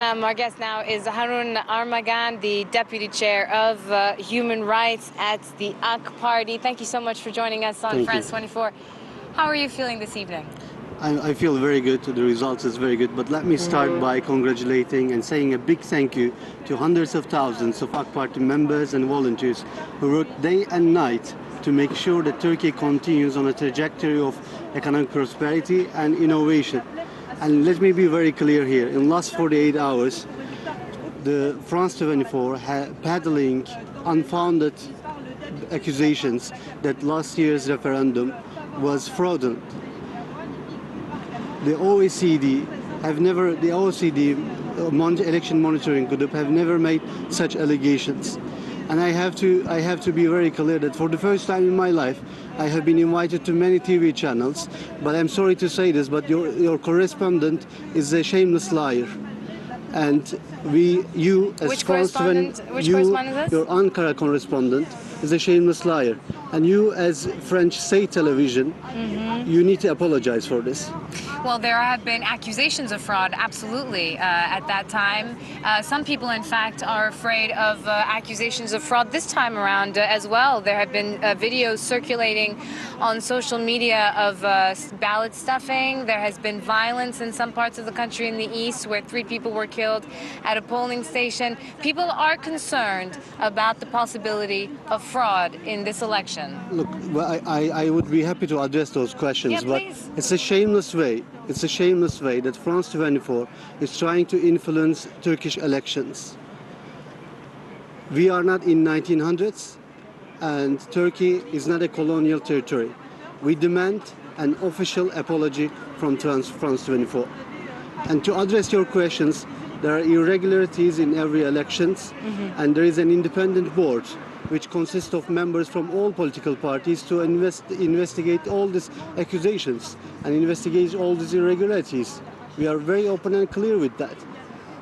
Our guest now is Harun Armagan, the Deputy Chair of Human Rights at the AK Party. Thank you so much for joining us on France 24. How are you feeling this evening? I feel very good. The results is very good. But let me start by congratulating and saying a big thank you to hundreds of thousands of AK Party members and volunteers who work day and night to make sure that Turkey continues on a trajectory of economic prosperity and innovation. And let me be very clear here. In the last 48 hours, the France 24 peddling unfounded accusations that last year's referendum was fraudulent. The OECD election monitoring group have never made such allegations. And I have to be very clear that for the first time in my life, I have been invited to many TV channels, but I'm sorry to say this, but your correspondent is a shameless liar. And you as Which correspondent is this? Your Ankara correspondent is a shameless liar. And you as French state television, you need to apologize for this. Well, there have been accusations of fraud, absolutely, at that time. Some people, in fact, are afraid of accusations of fraud this time around as well. There have been videos circulating on social media of ballot stuffing. There has been violence in some parts of the country in the east where 3 people were killed at a polling station. People are concerned about the possibility of fraud in this election. Look, I would be happy to address those questions, but please. it's a shameless way. It's a shameless way that France 24 is trying to influence Turkish elections. We are not in 1900s, and Turkey is not a colonial territory. We demand an official apology from France 24. And to address your questions, there are irregularities in every elections, and there is an independent board which consists of members from all political parties to investigate all these accusations and investigate all these irregularities. We are very open and clear with that.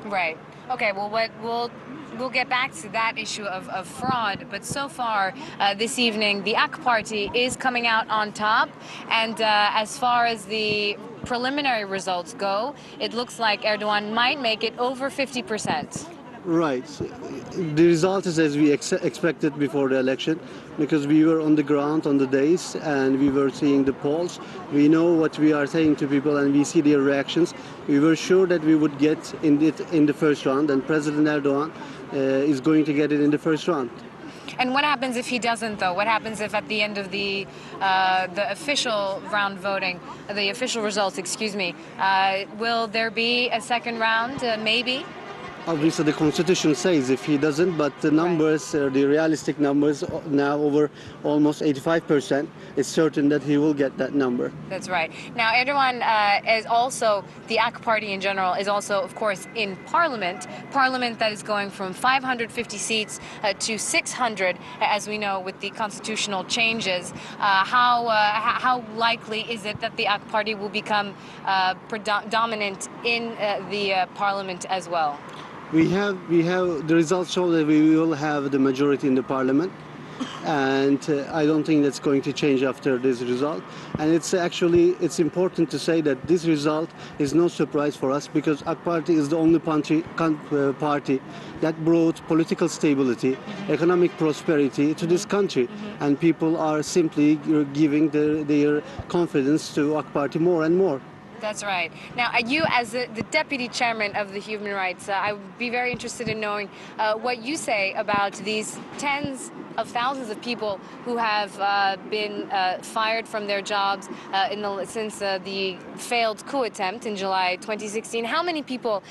Right. Okay, well, we'll get back to that issue of fraud, but so far this evening, the AK Party is coming out on top, and as far as the preliminary results go, it looks like Erdogan might make it over 50%. Right. The result is as we expected before the election, because we were on the ground on the days and we were seeing the polls. We know what we are saying to people and we see their reactions. We were sure that we would get in the first round, and President Erdogan is going to get it in the first round. And what happens if he doesn't, though? What happens if at the end of the official round voting, the official results, excuse me, will there be a second round, maybe? Obviously, the Constitution says if he doesn't, but the numbers, the realistic numbers now over almost 85%, it's certain that he will get that number. That's right. Now, Erdogan is also, the AK Party in general, is also, of course, in Parliament that is going from 550 seats to 600, as we know, with the constitutional changes. How likely is it that the AK Party will become dominant in the Parliament as well? We have the results show that we will have the majority in the parliament, and I don't think that's going to change after this result. And it's important to say that this result is no surprise for us, because AK Party is the only party that brought political stability, economic prosperity to this country, and people are simply giving their confidence to AK Party more and more. That's right. Now, you as the Deputy Chairman of the Human Rights, I would be very interested in knowing what you say about these tens of thousands of people who have been fired from their jobs since the failed coup attempt in July 2016. How many people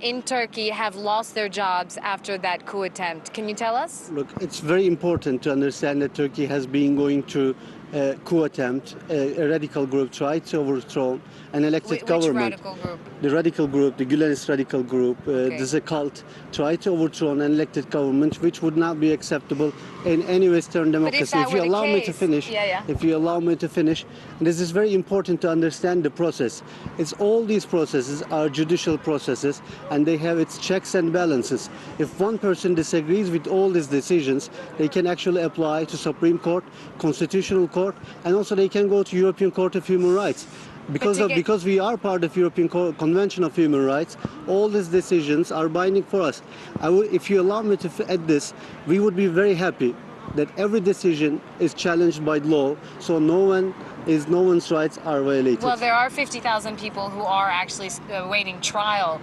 in Turkey have lost their jobs after that coup attempt? Can you tell us? Look, it's very important to understand that Turkey has been going through a coup attempt. A radical group tried to overthrow an elected government. Which radical group? The radical group, the Gülenist radical group, there's a cult, tried to overthrow an elected government, which would not be acceptable in any Western democracy. If you allow me to finish, if you allow me to finish, this is very important to understand the process. It's all these processes are judicial processes, and they have its checks and balances. If one person disagrees with all these decisions, they can actually apply to Supreme Court, Constitutional Court, and also they can go to European Court of Human Rights. Because we are part of European Convention of Human Rights, all these decisions are binding for us. If you allow me to add this, we would be very happy that every decision is challenged by law, so no one's rights are violated. Well, there are 50,000 people who are actually awaiting trial,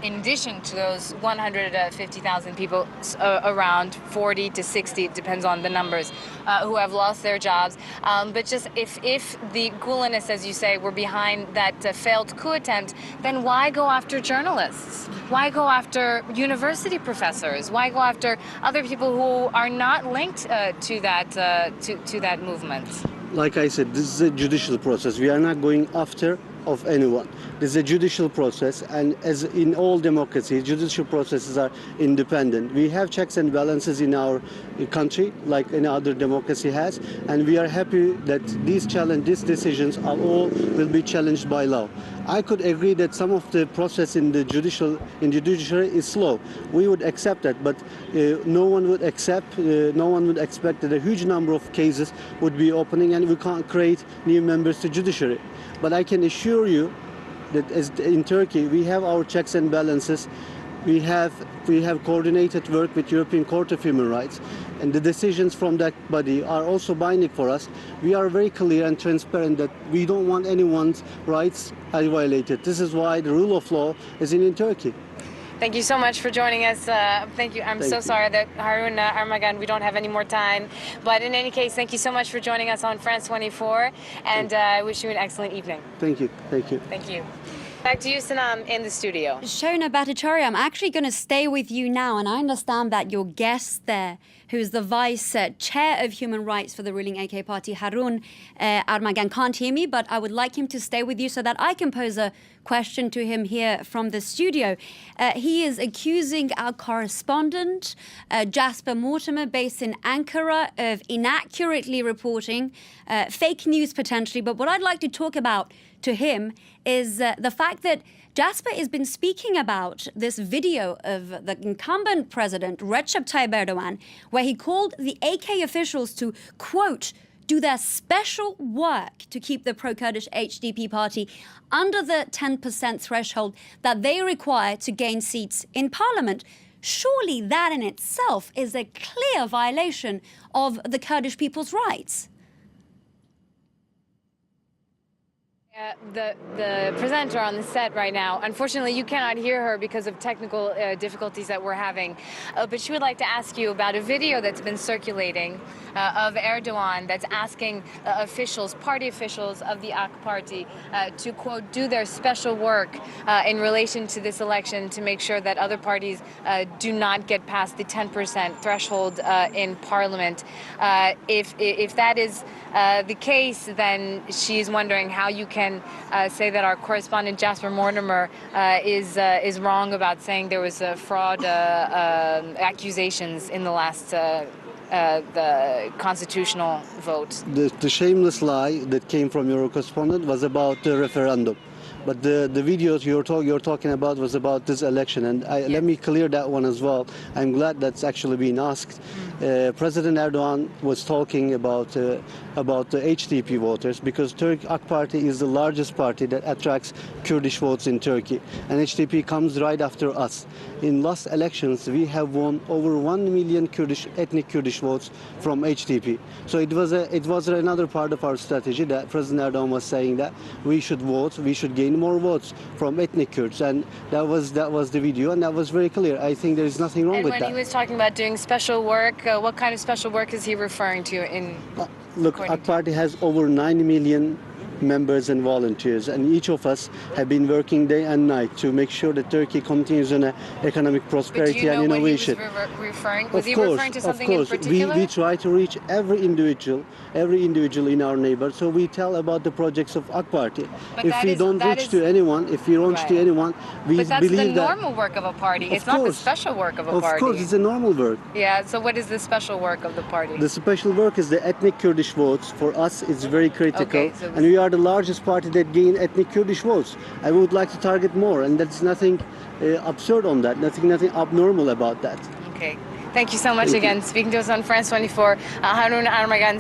in addition to those 150,000 people, around 40 to 60, it depends on the numbers, who have lost their jobs. But just if the Gulenists, as you say, were behind that failed coup attempt, then why go after journalists? Why go after university professors? Why go after other people who are not linked to that movement? Like I said, this is a judicial process. We are not going after of anyone. This is a judicial process, and as in all democracies, judicial processes are independent. We have checks and balances in our country, like any other democracy has, and we are happy that these decisions are all will be challenged by law. I could agree that some of the process in the judiciary is slow. We would accept that, but no one would expect that a huge number of cases would be opening, and we can't create new members to judiciary. But I can assure you that as in Turkey, we have our checks and balances. We have coordinated work with European Court of Human Rights, and the decisions from that body are also binding for us. We are very clear and transparent that we don't want anyone's rights violated. This is why the rule of law is in Turkey. Thank you so much for joining us. Thank you. I'm so sorry that Harun Armagan, we don't have any more time. But in any case, thank you so much for joining us on France 24. And I wish you an excellent evening. Thank you. Thank you. Thank you. Back to you, Sanam, in the studio. Shona Bhattacharya, I'm actually going to stay with you now, and I understand that your guest there, who's the vice chair of human rights for the ruling AK party, Harun Armagan, can't hear me, but I would like him to stay with you so that I can pose a question to him here from the studio. He is accusing our correspondent, Jasper Mortimer, based in Ankara, of inaccurately reporting fake news potentially. But what I'd like to talk about to him is the fact that Jasper has been speaking about this video of the incumbent president, Recep Tayyip Erdogan, where he called the AK officials to, quote, do their special work to keep the pro-Kurdish HDP party under the 10% threshold that they require to gain seats in parliament. Surely that in itself is a clear violation of the Kurdish people's rights. The presenter on the set right now, unfortunately you cannot hear her because of technical difficulties that we're having, but she would like to ask you about a video that's been circulating of Erdogan that's asking officials, party officials of the AK party to, quote, do their special work in relation to this election to make sure that other parties do not get past the 10% threshold in parliament. If that is the case, then she's wondering how you can say that our correspondent Jasper Mortimer is wrong about saying there was fraud accusations in the last the constitutional vote. The shameless lie that came from your correspondent was about the referendum. But the videos you're talking about was about this election, and yes. Let me clear that one as well. I'm glad that's actually been asked. President Erdogan was talking about the HDP voters because Turkey AK Party is the largest party that attracts Kurdish votes in Turkey, and HDP comes right after us. In last elections, we have won over 1 million ethnic Kurdish votes from HDP. So it was another part of our strategy that President Erdogan was saying that we should vote, we should gain more votes from ethnic Kurds, and that was the video, and that was very clear. I think there is nothing wrong with that. And when he was talking about doing special work, what kind of special work is he referring to? Look, AK Party has over 9 million members and volunteers, and each of us have been working day and night to make sure that Turkey continues in economic prosperity and innovation. What he was referring? Was he referring to something in particular? We try to reach every individual in our neighborhood. So we tell about the projects of AK Party. But if we don't reach to anyone, we believe that. But that's the normal work of a party. It's not the special work of a party. Of course, it's the normal work. Yeah. So what is the special work of the party? The special work is the ethnic Kurdish votes. For us, it's very critical, okay, so and we are the largest party that gain ethnic Kurdish votes. I would like to target more, and that's nothing absurd on that, nothing abnormal about that. Okay. Thank you so much again. Speaking to us on France 24, Harun Armagan.